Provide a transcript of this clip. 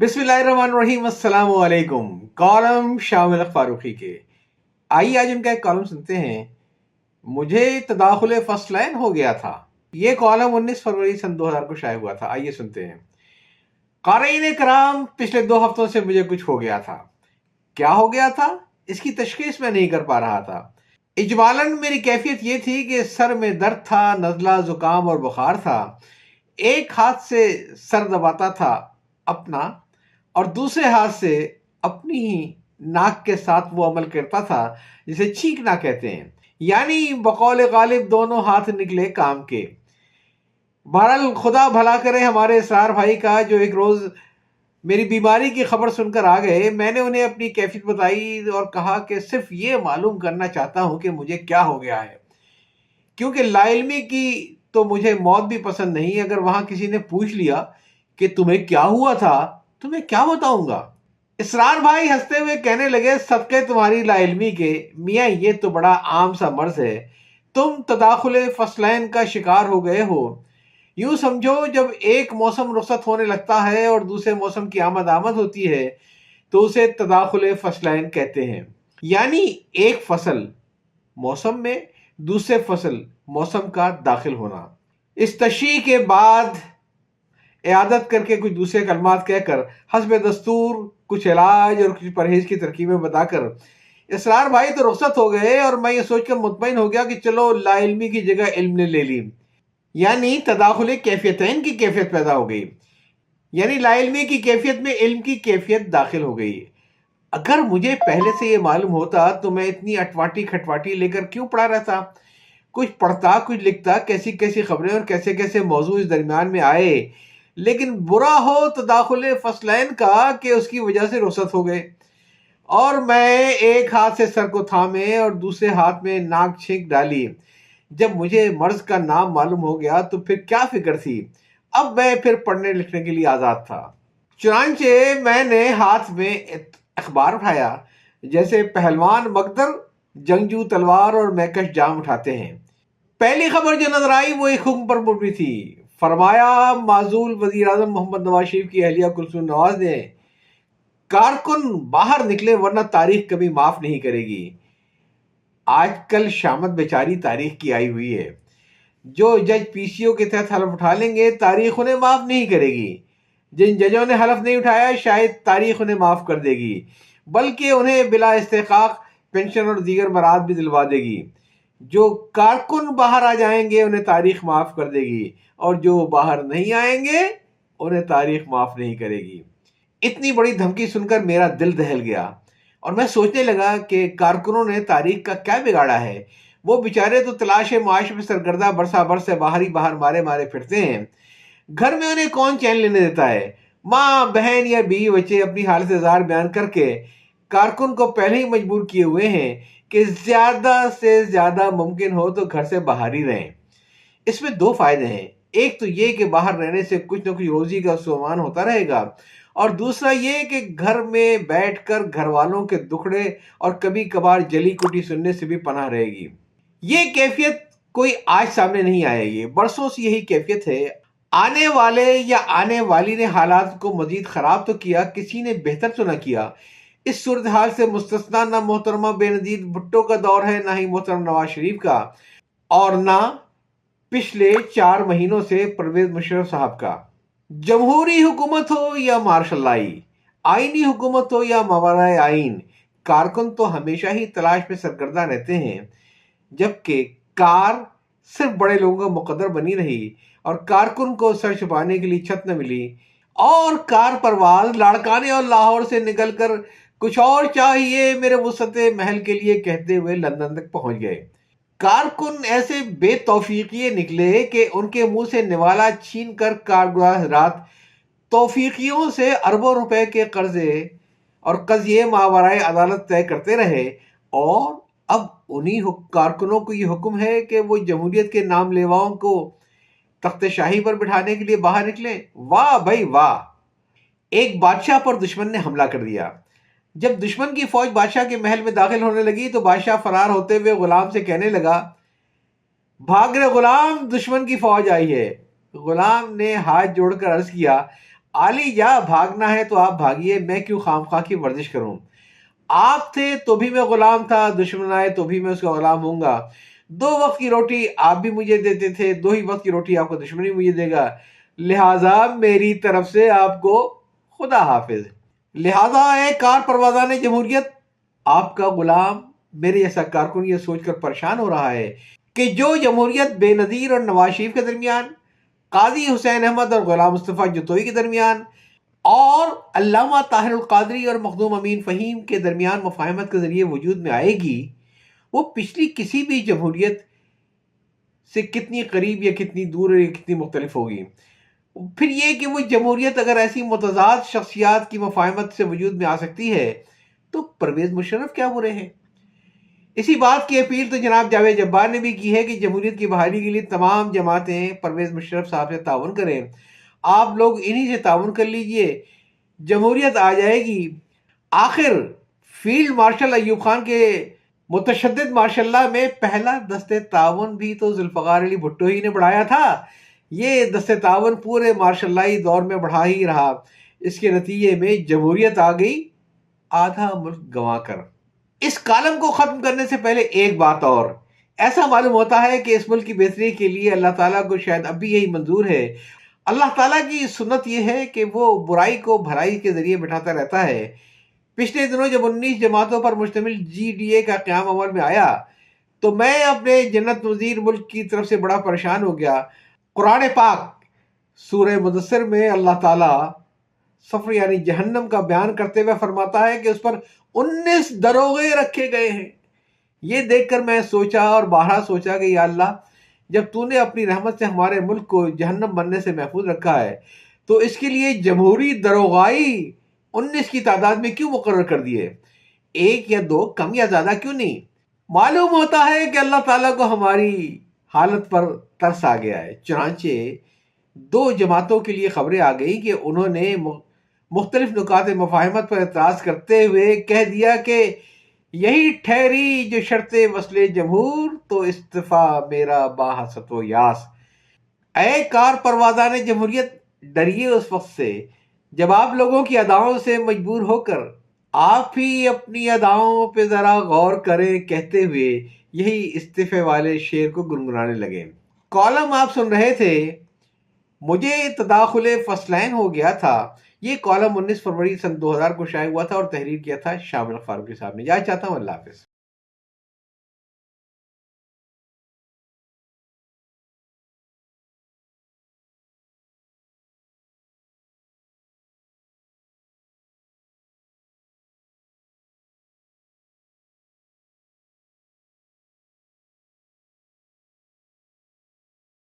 बिस्मिल्लाहिर्रहमानिर्रहीम, अस्सलाम वालेकुम। कॉलम शामिल फारूकी के। आइए आज उनका एक कॉलम सुनते हैं। मुझे तदाखुल फसलैन हो गया था। ये कॉलम 19 फरवरी सन 2000 को शाया हुआ था। आइए सुनते हैं। क़ारीन कराम, पिछले 2 हफ्तों से मुझे कुछ हो गया था। क्या हो गया था इसकी तशख़ीस मैं नहीं कर पा रहा था। इजमालन मेरी कैफियत ये थी कि सर में दर्द था, नज़ला, ज़ुकाम और बुखार था। एक हाथ से सर दबाता था अपना और दूसरे हाथ से अपनी ही नाक के साथ वो अमल करता था जिसे छींकना कहते हैं, यानी बकौल गालिब दोनों हाथ निकले काम के। बहरहाल खुदा भला करे हमारे इसरार भाई का, जो एक रोज़ मेरी बीमारी की खबर सुनकर आ गए। मैंने उन्हें अपनी कैफियत बताई और कहा कि सिर्फ ये मालूम करना चाहता हूँ कि मुझे क्या हो गया है, क्योंकि लाइल्मी की तो मुझे मौत भी पसंद नहीं। अगर वहां किसी ने पूछ लिया कि तुम्हें क्या हुआ था तो मैं क्या बताऊंगा। इसरार भाई हंसते हुए कहने लगे, सदके तुम्हारी लाइल्मी के मियाँ, ये तो बड़ा आम सा मर्ज है। तुम तदाखुल फसलैन का शिकार हो गए हो। यूं समझो, जब एक मौसम रुखसत होने लगता है और दूसरे मौसम की आमद आमद होती है तो उसे तदाखुल फसलैन कहते हैं, यानी एक फसल मौसम में, दूसरे फसल मौसम का दाखिल होना। इस तशरीह के बाद इयादत करके कुछ दूसरे कलमात कहकर हस्ब दस्तूर कुछ इलाज और कुछ परहेज की तरकीबें बताकर इसरार भाई तो रुखसत हो गए और मैं ये सोचकर मुतमईन हो गया कि चलो लाइल्मी की जगह इल्म ने ले ली, यानी तदाखुल कैफियतैन की कैफियत पैदा हो गई, यानी लाइल्मी की कैफियत में इल्म की कैफियत दाखिल हो गई। अगर मुझे पहले से ये मालूम होता तो मैं इतनी अटवाटी खटवाटी लेकर क्यों पड़ा रहता। कुछ पढ़ता, कुछ लिखता, कैसी कैसी खबरें और कैसे कैसे मौजू इस दरमियान में आए। लेकिन बुरा हो तदाखुल फसलैन का कि उसकी वजह से रुखसत हो गए और मैं एक हाथ से सर को थामे और दूसरे हाथ में नाक छींक डाली। जब मुझे मर्ज का नाम मालूम हो गया तो फिर क्या फिक्र थी। अब मैं फिर पढ़ने लिखने के लिए आज़ाद था। चुनांचे मैंने हाथ में अखबार उठाया, जैसे पहलवान मकदर जंगजू तलवार और मैकश जाम उठाते हैं। पहली खबर जो नजर आई वो एक हुक्म पर मुबनी थी। फरमाया, माजूल वजीर आजम मोहम्मद नवाज शरीफ की अहलिया कुलसूम नवाज ने कारकुन बाहर निकले वरना तारीख कभी माफ नहीं करेगी। आजकल शामत बेचारी तारीख की आई हुई है। जो जज पीसीओ के तहत हलफ उठा लेंगे तारीख उन्हें माफ नहीं करेगी। जिन जजों ने हलफ नहीं उठाया शायद तारीख उन्हें माफ कर देगी, बल्कि उन्हें बिला इस्तेकाक पेंशन और दीगर मराद भी दिलवा देगी। जो कारकुन बाहर आ जाएंगे उन्हें तारीख माफ कर देगी और जो बाहर नहीं आएंगे उन्हें तारीख माफ नहीं करेगी। इतनी बड़ी धमकी सुनकर मेरा दिल दहल गया और मैं सोचने लगा कि कारकुनों ने तारीख का क्या बिगाड़ा है। वो बेचारे तो तलाश माश में सरगर्दा बरसा बरस से बाहर ही बाहर मारे मारे फिरते हैं। घर में उन्हें कौन चैन लेने देता है। माँ बहन या बीवी बच्चे अपनी हालत इज़हार बयान करके कारकुन को पहले ही मजबूर किए हुए हैं कि ज्यादा से ज्यादा मुमकिन हो तो घर से बाहर ही रहें। इसमें 2 फायदे हैं। एक तो ये कि बाहर रहने से कुछ न कुछ रोजी का सामान होता रहेगा और दूसरा ये कि घर में बैठकर घर वालों के दुखड़े और कभी कभार जली कुटी सुनने से भी पनाह रहेगी। ये कैफियत कोई आज सामने नहीं आएगी, बरसों से यही कैफियत है। आने वाले या आने वाली ने हालात को मजीद खराब तो किया, किसी ने बेहतर तो ना किया। इस सूरत हाल से मुस्तस्ना ना मोहतरमा बेनजीर भुट्टो का दौर है, ना ही मोहतरम नवाज शरीफ का, और ना पिछले 4 महीनों से परवेज मुशर्रफ साहब का। जमहूरी हुकूमत हो या मार्शल लाई, आईनी हुकूमत हो या मावराए आइन, कारकुन तो हमेशा ही तलाश में सरगर्दा रहते हैं। जबकि कार सिर्फ बड़े लोगों का मुकद्दर बनी रही और कारकुन को सर छुपाने के लिए छत न मिली और कार परवाज लाड़काने और लाहौर से निकलकर कुछ और चाहिए मेरे वुसअते महल के लिए कहते हुए लंदन तक पहुंच गए। कारकुन ऐसे बेतौफीकिये निकले कि उनके मुंह से निवाला छीन कर कारगुजार रात तौफीकियों से अरबों रुपए के कर्जे और कजिए मावराए अदालत तय करते रहे और अब उन्हीं कारकुनों को ये हुक्म है कि वो जमहूरियत के नाम लेवाओं को तख्त शाही पर बिठाने के लिए बाहर निकले। वाह भाई वाह। एक बादशाह पर दुश्मन ने हमला कर दिया। जब दुश्मन की फौज बादशाह के महल में दाखिल होने लगी तो बादशाह फरार होते हुए गुलाम से कहने लगा, भाग रे गुलाम, दुश्मन की फौज आई है। गुलाम ने हाथ जोड़कर अर्ज किया, علی جا بھاگنا ہے تو آپ بھاگیے، میں کیوں خواہ کی ورزش کروں؟ آپ تھے تو بھی میں غلام تھا، دشمن آئے تو بھی میں اس کا غلام ہوں گا۔ 2 وقت کی روٹی آپ بھی مجھے دیتے تھے، 2 ہی وقت کی روٹی آپ کو دشمن بھی مجھے دے گا، لہٰذا میری طرف سے آپ کو خدا حافظ۔ لہٰذا اے کار پروازان جمہوریت، آپ کا غلام میرے جیسا کارکن یہ سوچ کر پریشان ہو رہا ہے کہ جو جمہوریت بے نظیر اور نواز شریف کے درمیان، قاضی حسین احمد اور غلام مصطفیٰ جتوئی کے درمیان، اور علامہ طاہر القادری اور مخدوم امین فہیم کے درمیان مفاہمت کے ذریعے وجود میں آئے گی، وہ پچھلی کسی بھی جمہوریت سے کتنی قریب یا کتنی دور یا کتنی مختلف ہوگی۔ پھر یہ کہ وہ جمہوریت اگر ایسی متضاد شخصیات کی مفاہمت سے وجود میں آ سکتی ہے تو پرویز مشرف کیا برے ہیں؟ اسی بات کی اپیل تو جناب جاوید جبار نے بھی کی ہے کہ جمہوریت کی بحالی کے لیے تمام جماعتیں پرویز مشرف صاحب سے تعاون کریں۔ آپ لوگ انہی سے تعاون کر لیجئے، جمہوریت آ جائے گی۔ آخر فیلڈ مارشل ایوب خان کے متشدد مارشل اللہ میں پہلا دست تعاون بھی تو ذوالفقار علی بھٹو ہی نے بڑھایا تھا۔ یہ دست تعاون پورے مارشل اللہی دور میں بڑھا ہی رہا۔ اس کے نتیجے میں جمہوریت آ گئی آدھا ملک گنوا کر۔ اس کالم کو ختم کرنے سے پہلے ایک بات اور، ایسا معلوم ہوتا ہے کہ اس ملک کی بہتری کے لیے اللہ تعالیٰ کو شاید اب بھی یہی منظور ہے۔ اللہ تعالیٰ کی سنت یہ ہے کہ وہ برائی کو بھلائی کے ذریعے بٹھاتا رہتا ہے۔ پچھلے دنوں جب 19 جماعتوں پر مشتمل GDA کا قیام عمل میں آیا تو میں اپنے جنت وزیر ملک کی طرف سے بڑا پریشان ہو گیا۔ قرآن پاک سورہ مدثر میں اللہ تعالیٰ سفر یعنی جہنم کا بیان کرتے ہوئے فرماتا ہے کہ اس پر 19 دروغے رکھے گئے ہیں۔ یہ دیکھ کر میں سوچا اور بارہا سوچا کہ یا اللہ، جب تو نے اپنی رحمت سے ہمارے ملک کو جہنم بننے سے محفوظ رکھا ہے تو اس کے لیے جمہوری دروغائی 19 کی تعداد میں کیوں مقرر کر دیے؟ 1 یا 2 کم یا زیادہ کیوں نہیں؟ معلوم ہوتا ہے کہ اللہ تعالیٰ کو ہماری حالت پر ترس آ گیا ہے، چنانچہ 2 جماعتوں کے لیے خبریں آ گئی کہ انہوں نے مختلف نکات مفاہمت پر اعتراض کرتے ہوئے کہہ دیا کہ یہی ٹھہری جو شرط وصل جمہور، تو استعفیٰ میرا باحثت و یاس۔ اے کار پروازان جمہوریت، ڈریے اس وقت سے جب آپ لوگوں کی اداؤں سے مجبور ہو کر آپ ہی اپنی اداؤں پہ ذرا غور کریں کہتے ہوئے یہی استعفے والے شعر کو گنگنانے لگے۔ کالم آپ سن رہے تھے مجھے تداخل فصلین ہو گیا تھا۔ یہ کالم 19 فروری سن 2000 کو شائع ہوا تھا اور تحریر کیا تھا شامل فاروقی صاحب نے۔ اجازت چاہتا ہوں، اللہ حافظ۔